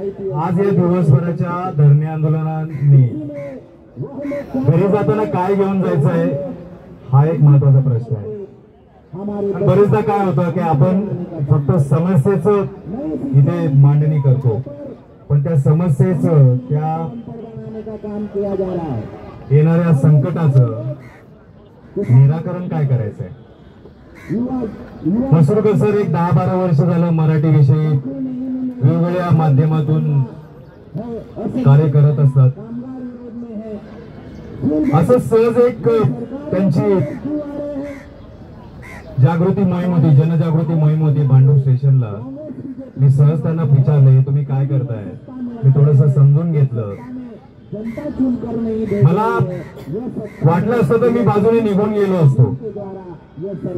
आज या दिवसभराच्या धरणे आंदोलनाने घरी जाताना काय घेऊन जायचं आहे हा एक महत्वाचा प्रश्न आहे। बरेचदा काय होतं की आपण फक्त समस्येचं इथे मांडणी करतो, पण त्या समस्येचं त्या येणाऱ्या संकटाचं निराकरण काय करायचं आहे। मसुरकर सर एक 10-12 वर्ष झालं मराठी विषयी वेगवेगळ्या माध्यमातून कार्य करत असतात। असं सहज एक त्यांची जागृती मोहीम होती, जनजागृती मोहीम होती भांडूप स्टेशनला। मी सहज त्यांना विचारले तुम्ही काय करताय, मी थोडंसं समजून घेतलं। मला वाटलं असतं तर मी बाजूने निघून गेलो असतो,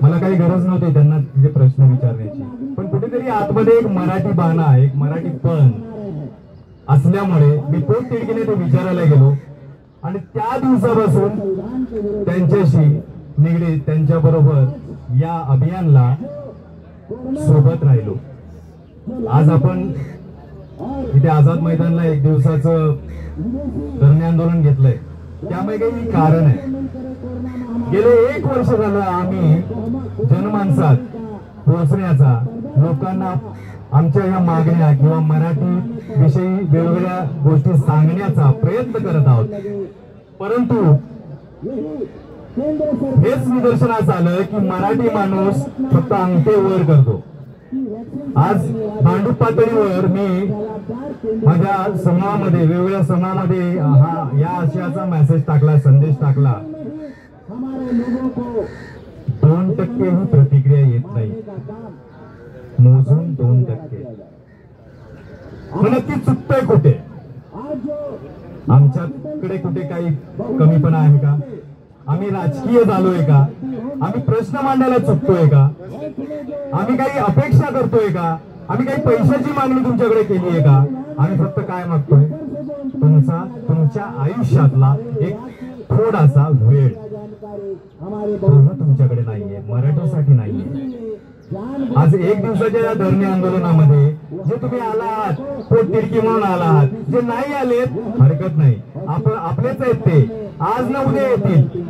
मला काही गरज नव्हती त्यांना तिथे प्रश्न विचारण्याची, पण कुठेतरी आतमध्ये एक मराठी बाणा, एक मराठीपण असल्यामुळे मी पोट तिडकीने ते विचारायला गेलो आणि त्या दिवसापासून त्यांच्याशी निगडीत त्यांच्या बरोबर या अभियानला सोबत राहिलो। आज आपण इथे आझाद मैदानला एक दिवसाचं धरणे आंदोलन घेतलंय, त्यामुळे काही कारण आहे। गेले 1 वर्ष झालं आम्ही जनमानसात पोहोचण्याचा, लोकांना आमच्या या मागण्या किंवा मराठी विषयी वेगवेगळ्या गोष्टी सांगण्याचा प्रयत्न करत आहोत, परंतु हेच निदर्शनास आलं की मराठी माणूस फक्त अंगठे वर करतो। आज भांडूप पातळीवर मी माझ्या समूहामध्ये, वेगवेगळ्या समूहामध्ये या आशयाचा मेसेज टाकला, संदेश टाकला। 2% ही प्रतिक्रिया येत नाही, मोजून 2%। नक्की चुकतंय कुठे? आमच्याकडे कुठे काही कमीपणा आहे का? आम्ही राजकीय झालोय का? आम्ही प्रश्न मांडायला चुकतोय का? आम्ही काही अपेक्षा करतोय का? आम्ही काही पैशाची मागणी तुमच्याकडे केली आहे का? आम्ही फक्त काय मागतोय? तुमच्या आयुष्यातला एक थोडासा वेळ तुमच्याकडे नाहीये, मराठीसाठी नाहीये। आज 1 दिवसाच्या या धरणे आंदोलनामध्ये जे तुम्ही आलात, पोट तिडकी म्हणून आलात, जे नाही आलेत हरकत नाही, आपलेच आहेत ते, आज ना उद्या येतील।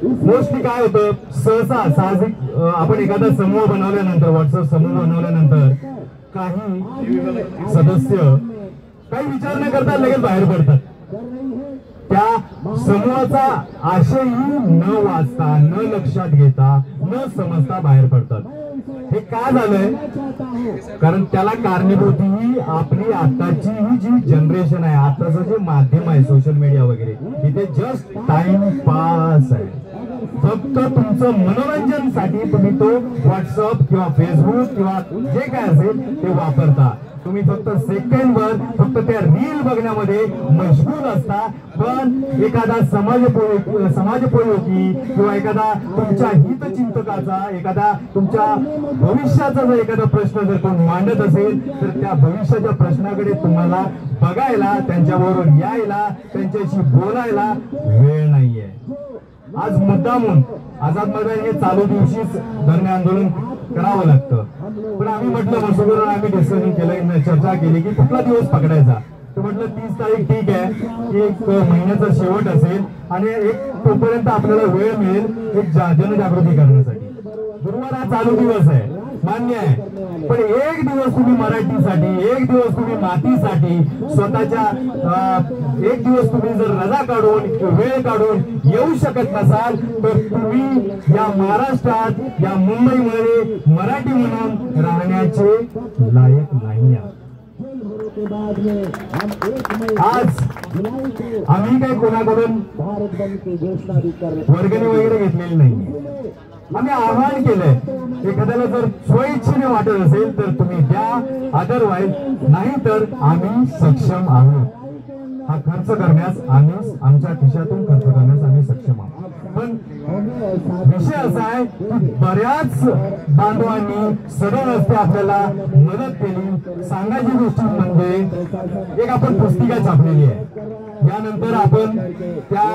मोस्टली काय होतं, सहसा साहजिक आपण एखादा समूह बनवल्यानंतर, व्हॉट्सअप समूह बनवल्यानंतर काही सदस्य काही विचार न करता लगेच बाहेर पडतात। त्या समूहाचा आशयही न वाचता, न लक्षात घेता, न समजता बाहेर पडतात। हे का झालंय? कारण त्याला कारणीभूत ही आपली आताची ही जी जनरेशन आहे, आताचं जे माध्यम आहे सोशल मीडिया वगैरे, इथे जस्ट टाइम पास आहे। फक्त तुमचं मनोरंजनसाठी तुम्ही तो व्हॉट्सअप किंवा फेसबुक किंवा जे काय असेल ते वापरता। तुम्ही फक्त सेकंडवर फक्त त्या रील बघण्यामध्ये मशगूल असता, पण एखादा समाजोपयोगी किंवा एखादा तुमच्या हितचिंतकाचा, एखादा तुमच्या भविष्याचा जर एखादा प्रश्न जर कोण मांडत असेल तर त्या भविष्याच्या प्रश्नाकडे तुम्हाला बघायला, त्यांच्याबरोबर यायला, त्यांच्याशी बोलायला वेळ नाहीये। आज मुद्दामून आझाद मैदान हे चालू दिवशीच धरणे आंदोलन करावं लागतं, पण आम्ही म्हटलं, मसुरकर आम्ही डिस्कशन केलं, चर्चा केली की कुठला दिवस पकडायचा। तर म्हटलं 30 तारीख ठीक आहे, की 1 महिन्याचा शेवट असेल आणि तोपर्यंत आपल्याला वेळ मिळेल एक जनजागृती करण्यासाठी। गुरुवार हा चालू दिवस आहे, मान्य आहे, पण 1 दिवस तुम्ही मराठीसाठी, 1 दिवस तुम्ही मातीसाठी स्वतःच्या 1 दिवस तुम्ही जर रजा काढून, वेळ काढून येऊ शकत नसाल तर तुम्ही या महाराष्ट्रात, या मुंबईमध्ये मराठी म्हणून राहण्याचे लायक नाही आहात। आज आम्ही काही कोणाकडून वर्गणी वगैरे घेतलेली नाही, आम्ही आवाहन केलंय, एखाद्याला जर स्वइच्छेने वाटत असेल तर तुम्ही द्या, अदरवाईज नाही तर आम्ही सक्षम आहोत। हा खर्च करण्यास आम्ही आमच्या खिशातून खर्च करण्यास आम्ही सक्षम आहोत। पण विषय असा आहे की बऱ्याच बांधवांनी सरळ रस्ते आपल्याला मदत केली। सांगायची गोष्ट म्हणजे एक आपण पुस्तिका छापलेली आहे, यानंतर आपण त्या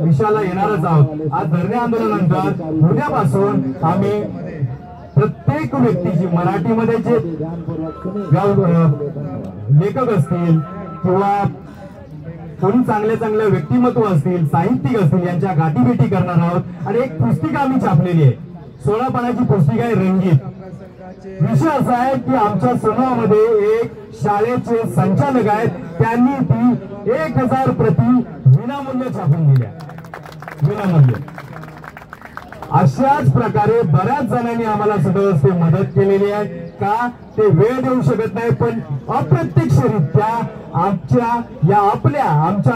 विषयाला येणारच आहोत। आज धरणे आंदोलनानंतर उद्यापासून आम्ही प्रत्येक व्यक्तीची मराठीमध्ये जे लेखक असतील किंवा कोणी चांगले चांगले व्यक्तिमत्व असतील, साहित्यिक असतील, यांच्या गाठीभेटी करणार आहोत आणि एक पुस्तिका आम्ही छापलेली आहे. 16 पानाची पुस्तिका आहे, रंगीत. विषय असा आहे की आमच्या समूहामध्ये एक शाळेचे संचालक आहेत, त्यांनी ती 1000 प्रती विनामूल्य छापून दिल्या, विनामूल्य. अशाच प्रकारे बऱ्याच जणांनी आम्हाला सदस्य मदत केलेली आहे. का ते वेळ देऊ शकत नाही, पण अप्रत्यक्षरित्या आमच्या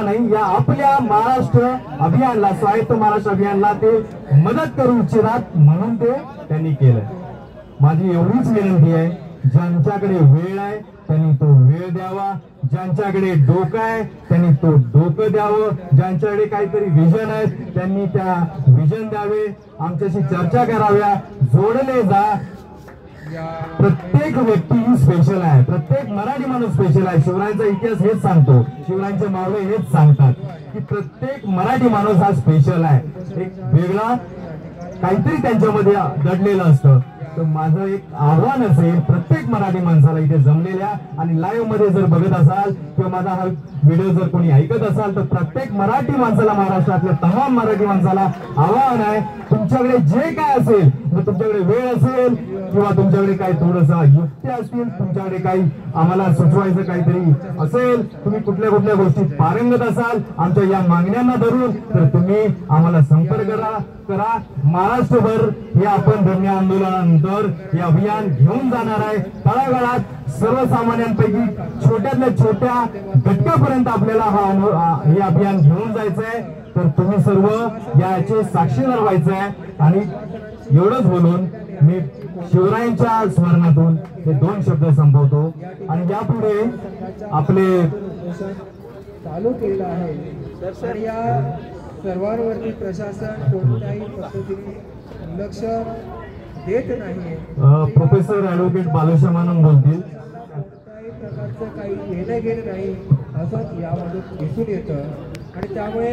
नाही या आपल्या महाराष्ट्र अभियानला, स्वायत्त महाराष्ट्र अभियानला ते मदत करू इच्छितात, म्हणून ते त्यांनी केलं. माझी एवढीच विनंती आहे, ज्यांच्याकडे वेळ आहे त्यांनी तो वेळ द्यावा, ज्यांच्याकडे डोकं आहे त्यांनी तो डोकं द्यावं, ज्यांच्याकडे काहीतरी विजन आहे त्यांनी त्या विजन द्यावे, आमच्याशी चर्चा कराव्या, जोडले जा. प्रत्येक व्यक्ती ही स्पेशल आहे, प्रत्येक मराठी माणूस स्पेशल आहे. शिवरायांचा इतिहास हेच सांगतो, शिवरायांचे मावळे हेच सांगतात की प्रत्येक मराठी माणूस हा स्पेशल आहे, एक वेगळा काहीतरी त्यांच्यामध्ये दडलेलं असतं. तर माझं एक आव्हान असेल प्रत्येक मराठी माणसाला इथे जमलेल्या आणि लाईव्ह मध्ये जर बघत असाल किंवा माझा हा व्हिडिओ जर कोणी ऐकत असाल, तर प्रत्येक मराठी माणसाला, महाराष्ट्रातल्या तमाम मराठी माणसाला आव्हान आहे, तुमच्याकडे जे काय असेल, मग तुमच्याकडे वेळ असेल किंवा तुमच्याकडे काही थोडंसं युक्ती असतील, तुमच्याकडे काही आम्हाला सुचवायचं काहीतरी असेल, तुम्ही कुठल्या कुठल्या गोष्टीत पारंगत असाल आमच्या या मागण्यांना धरून, तर तुम्ही आम्हाला संपर्क करा. महाराष्ट्रभर हे आपण धरणे आंदोलनानंतर हे अभियान घेऊन जाणार आहे. तळागाळात सर्वसामान्यांपैकी छोट्यातल्या छोट्या घटकापर्यंत आपल्याला हे अभियान घेऊन जायचं आहे. तर तुम्ही सर्व याचे साक्षीदार व्हायचं आहे. आणि एवढंच बोलून मी शिवरायांच्या स्मरणातून हे 2 शब्द संपवतो आणि यापुढे आपले चालू केलेला आहे. तर या सर्वांवरती प्रशासन कोणत्याही पद्धतीने लक्ष देत नाही. प्रोफेसर ॲडव्होकेट बालुशमानन बोलतील. कोणत्याही प्रकारचं काही घेणं नाही असंच यामध्ये दिसून येतं आणि त्यामुळे